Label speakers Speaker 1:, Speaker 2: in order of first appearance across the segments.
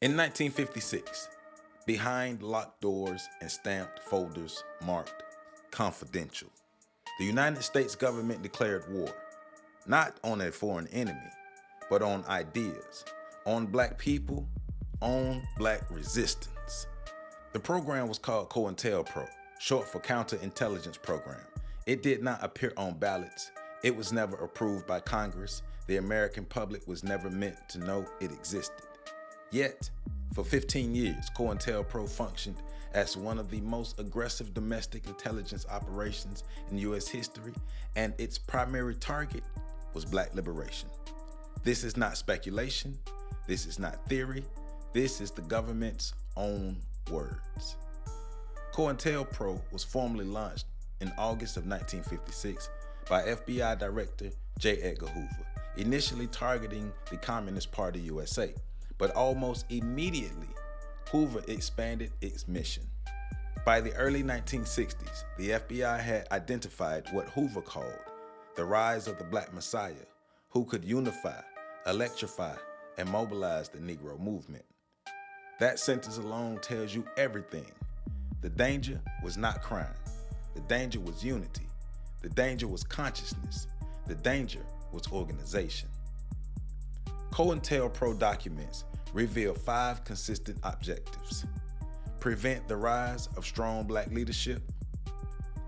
Speaker 1: In 1956, behind locked doors and stamped folders marked confidential, the United States government declared war, not on a foreign enemy, but on ideas, on black people, on black resistance. The program was called COINTELPRO, short for Counterintelligence Program. It did not appear on ballots. It was never approved by Congress. The American public was never meant to know it existed. Yet, for 15 years, COINTELPRO functioned as one of the most aggressive domestic intelligence operations in U.S. history, and its primary target was black liberation. This is not speculation. This is not theory. This is the government's own words. COINTELPRO was formally launched in August of 1956 by FBI Director J. Edgar Hoover, initially targeting the Communist Party USA. But almost immediately, Hoover expanded its mission. By the early 1960s, the FBI had identified what Hoover called the rise of the Black Messiah, who could unify, electrify, and mobilize the Negro movement. That sentence alone tells you everything. The danger was not crime. The danger was unity. The danger was consciousness. The danger was organization. COINTELPRO documents reveal 5 consistent objectives: prevent the rise of strong black leadership,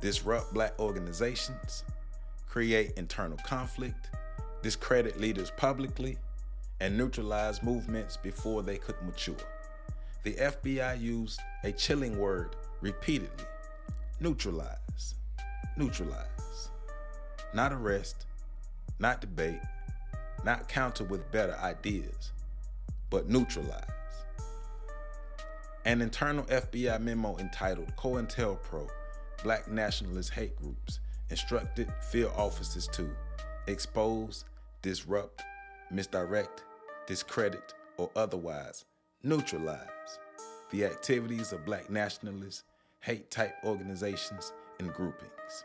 Speaker 1: disrupt black organizations, create internal conflict, discredit leaders publicly, and neutralize movements before they could mature. The FBI used a chilling word repeatedly: neutralize, neutralize. Not arrest, not debate, not counter with better ideas, but neutralize. An internal FBI memo entitled COINTELPRO Black Nationalist Hate Groups instructed field officers to expose, disrupt, misdirect, discredit, or otherwise neutralize the activities of black nationalist, hate-type organizations and groupings.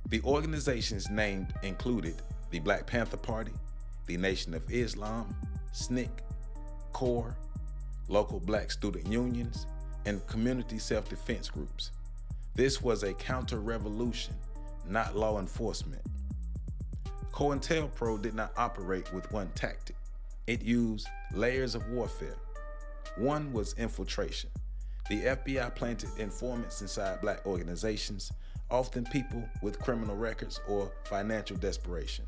Speaker 1: The organizations named included the Black Panther Party, the Nation of Islam, SNCC, CORE, local black student unions, and community self-defense groups. This was a counter-revolution, not law enforcement. COINTELPRO did not operate with one tactic. It used layers of warfare. One was infiltration. The FBI planted informants inside black organizations, often people with criminal records or financial desperation.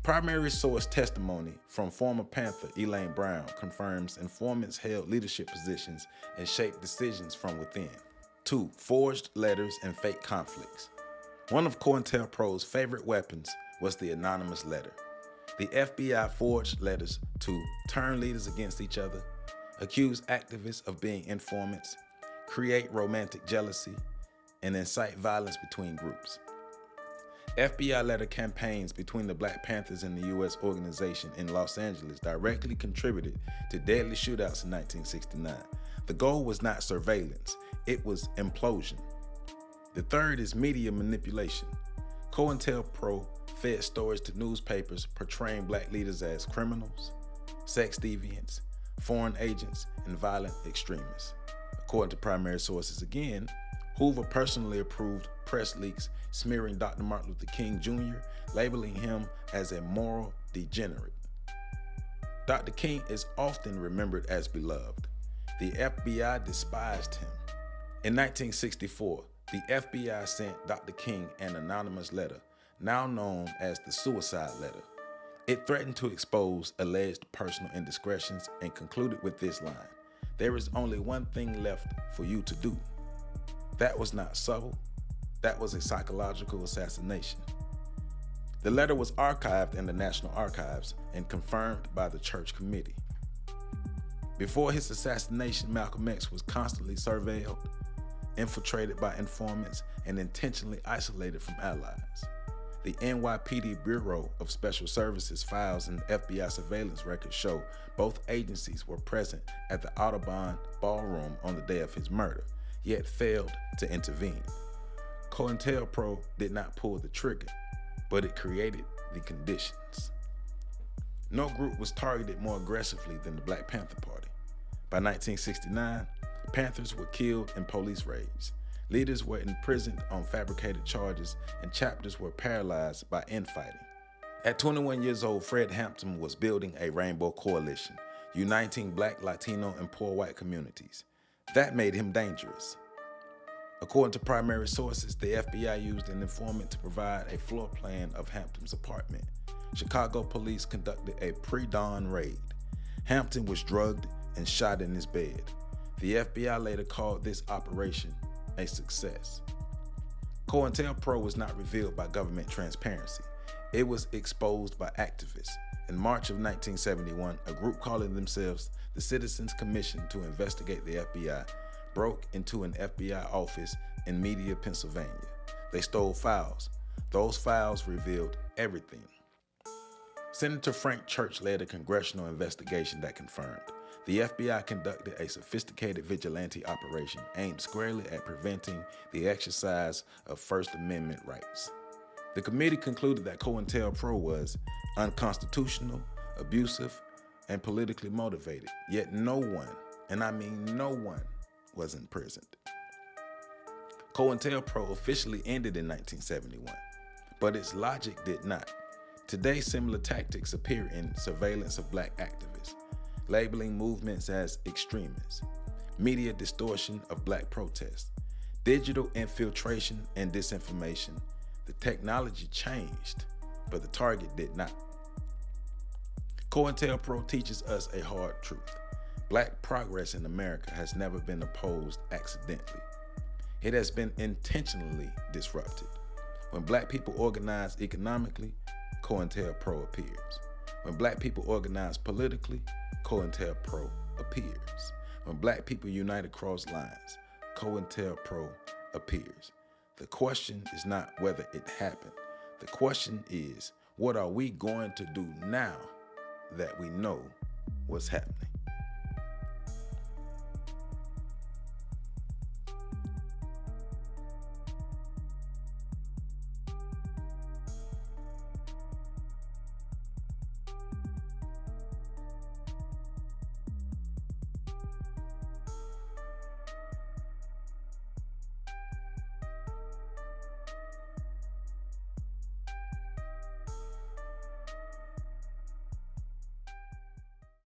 Speaker 1: Primary source testimony from former Panther Elaine Brown confirms informants held leadership positions and shaped decisions from within. 2. Forged letters and fake conflicts. One of COINTELPRO's favorite weapons was the anonymous letter. The FBI forged letters to turn leaders against each other, accuse activists of being informants, create romantic jealousy, and incite violence between groups. FBI letter campaigns between the Black Panthers and the U.S. organization in Los Angeles directly contributed to deadly shootouts in 1969. The goal was not surveillance, it was implosion. The third is media manipulation. COINTELPRO fed stories to newspapers portraying black leaders as criminals, sex deviants, foreign agents, and violent extremists. According to primary sources again, Hoover personally approved press leaks smearing Dr. Martin Luther King Jr., labeling him as a moral degenerate. Dr. King is often remembered as beloved. The FBI despised him. In 1964, the FBI sent Dr. King an anonymous letter, now known as the suicide letter. It threatened to expose alleged personal indiscretions and concluded with this line: "There is only one thing left for you to do." That was not subtle. That was a psychological assassination. The letter was archived in the National Archives and confirmed by the Church Committee. Before his assassination, Malcolm X was constantly surveilled, infiltrated by informants, and intentionally isolated from allies. The NYPD Bureau of Special Services files and FBI surveillance records show both agencies were present at the Audubon Ballroom on the day of his murder, yet failed to intervene. COINTELPRO did not pull the trigger, but it created the conditions. No group was targeted more aggressively than the Black Panther Party. By 1969, Panthers were killed in police raids. Leaders were imprisoned on fabricated charges, and chapters were paralyzed by infighting. At 21 years old, Fred Hampton was building a rainbow coalition, uniting Black, Latino, and poor white communities. That made him dangerous. According to primary sources, the FBI used an informant to provide a floor plan of Hampton's apartment. Chicago police conducted a pre-dawn raid. Hampton was drugged and shot in his bed. The FBI later called this operation a success. COINTELPRO was not revealed by government transparency. It was exposed by activists. In March of 1971, a group calling themselves the Citizens Commission to Investigate the FBI broke into an FBI office in Media, Pennsylvania. They stole files. Those files revealed everything. Senator Frank Church led a congressional investigation that confirmed the FBI conducted a sophisticated vigilante operation aimed squarely at preventing the exercise of First Amendment rights. The committee concluded that COINTELPRO was unconstitutional, abusive, and politically motivated, yet no one, and I mean no one, was imprisoned. COINTELPRO officially ended in 1971, but its logic did not. Today, similar tactics appear in surveillance of Black activists, labeling movements as extremists, media distortion of Black protests, digital infiltration and disinformation. The technology changed, but the target did not. COINTELPRO teaches us a hard truth. Black progress in America has never been opposed accidentally. It has been intentionally disrupted. When Black people organize economically, COINTELPRO appears. When Black people organize politically, COINTELPRO appears. When Black people unite across lines, COINTELPRO appears. The question is not whether it happened. The question is, what are we going to do now that we know what's happening?